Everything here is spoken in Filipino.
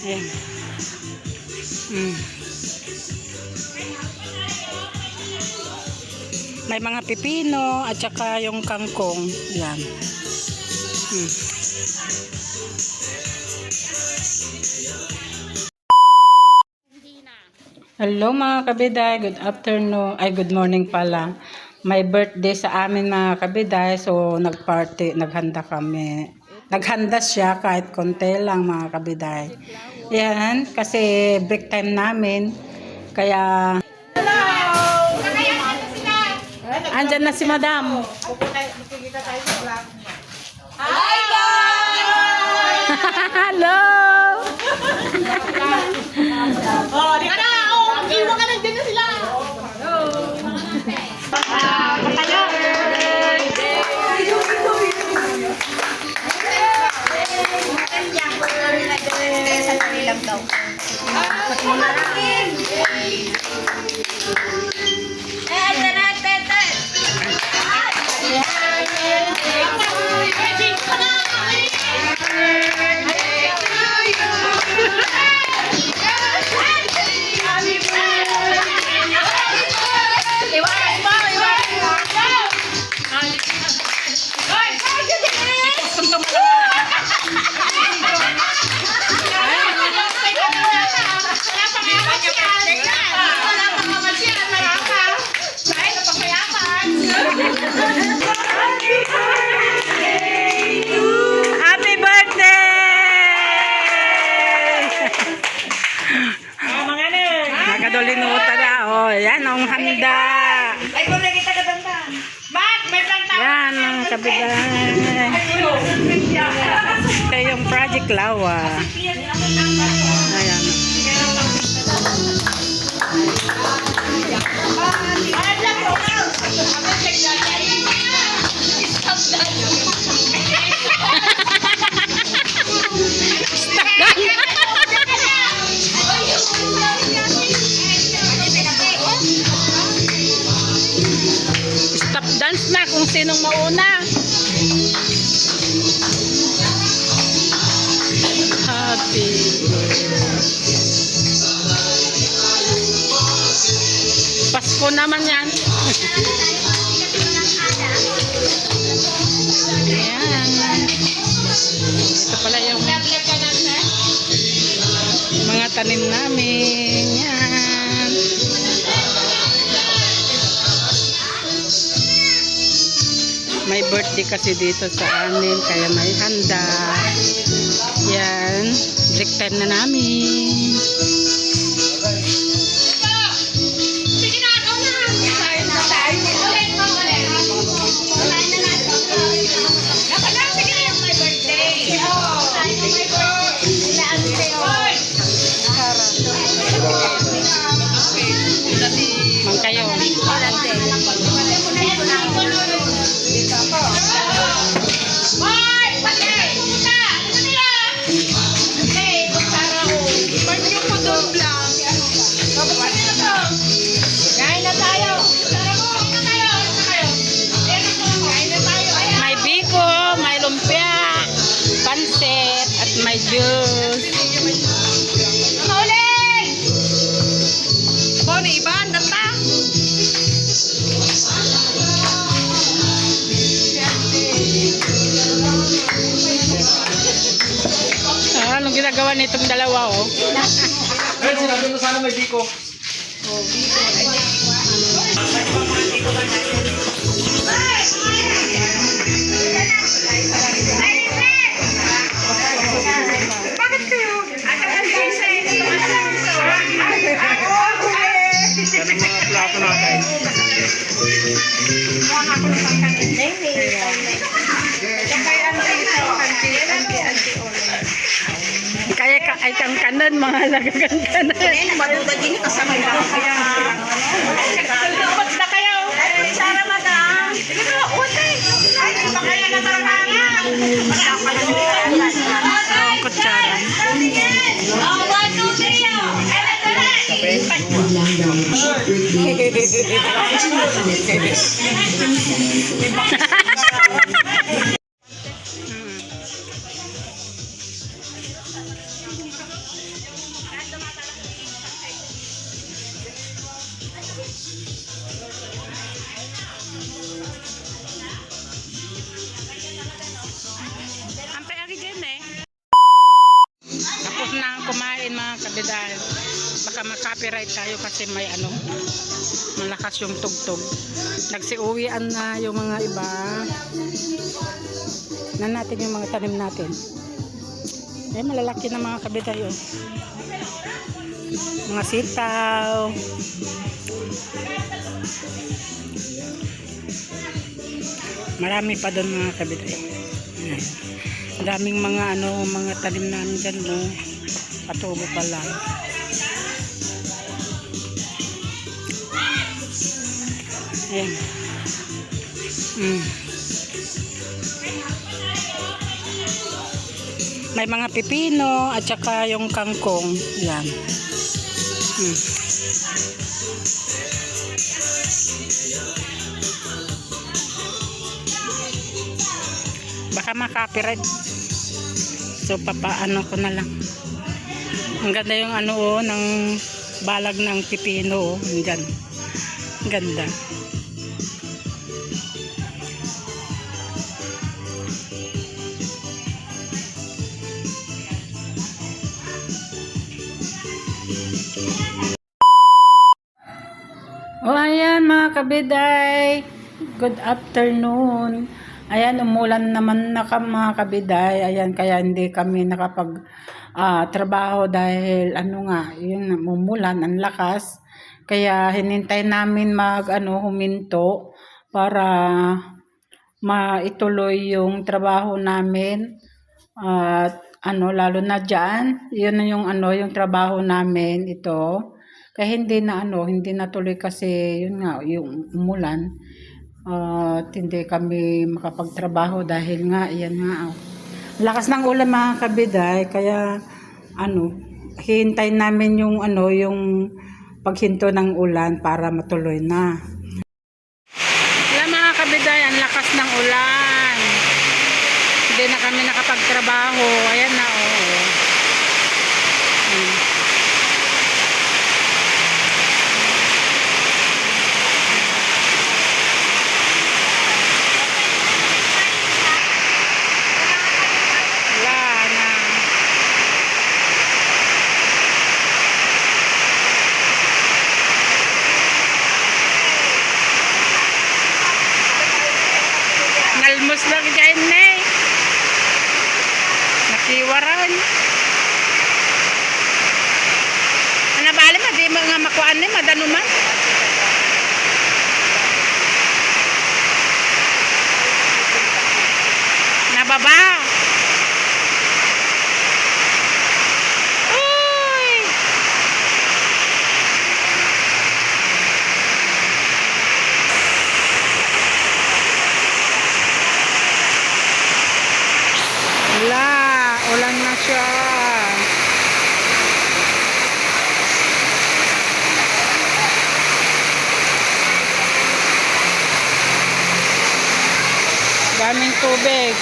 Ayan. Mm. May mga pipino at saka yung kangkong. Yan. Mm. Hello mga kabiday, good afternoon, ay good morning pala. May birthday sa amin mga kabiday, so naghanda kami. Naghanda siya kahit konti lang mga kabiday. Yan, kasi break time namin, kaya... Hello! Andyan na si madam. Makikita tayo sa vlog. Hi guys! Hello! Oh, di ka na! Oh, iwan ka na dyan na sila! Hello! Happy birthday! Nakadolinutan na. Oh, yan ang handa. Ay, kung nakita ka tanda. Bak, may planta. Yan ang kabiday. Ito yung Project Lawa. Ayan. Stop dance na kung sinong mauna. Happy Pasko naman yan. Ayan. Ito pala yung mga tanim namin. Yan. May birthday kasi dito sa amin, kaya may handa. Yan. Break time na namin. Mang kayo. May biko, may lumpia, pansit, at may juice. Boni, iban, data. Anong ginagawa nitong dalawa, oh? Ay, sinabi mo sana may biko. Yan ang mga plato natin. Kaya ay kang kanan, mga lagagan kanan. Matutag din kasama na kaya. Tulungot na kayo. Sara madam. Sige na, uti. Ay, di ba kaya natarangan? Ang kutsara. Oh, 1, 2, 3. kabiday. Baka makapiright tayo kasi may ano, malakas yung tugtog. Nagsiuwian na yung mga iba. Na natin yung mga tanim natin. Eh, malalaki na mga kabiday, oh. Mga sitaw. Marami pa doon mga kabiday. Ayan. Daming mga ano, mga tanim namin dyan, oh. Patubo pa lang. Ayan. May mga pipino at saka yung kangkong. Yan. Baka makapiright. So papaano ko na lang. Ang ganda yung ano, oh, ng balag ng pipino, oh. Diyan. Ang ganda. O ayan mga kabiday, good afternoon. Ayan, umulan naman na mga kabiday. Ayan, kaya hindi kami nakapag trabaho dahil ano nga, yun, umulan, ang lakas. Kaya hinintay namin huminto para maituloy yung trabaho namin. At lalo na dyan, yun na yung trabaho namin ito. Kaya hindi natuloy kasi yun nga, yung umulan. At hindi kami makapagtrabaho dahil nga, yan nga. Lakas ng ulan mga kabiday, kaya hihintay namin yung paghinto ng ulan para matuloy na. Wala mga kabiday, ang lakas ng ulan. Hindi na kami nakapagtrabaho. Ayan na, oh. Nalmos lang dyan na eh. Nakiwaran. Ano bali ma? Di nga makuhaan eh. Madanuman. Nababa. Uy. Ulan na siya. Daming tubig.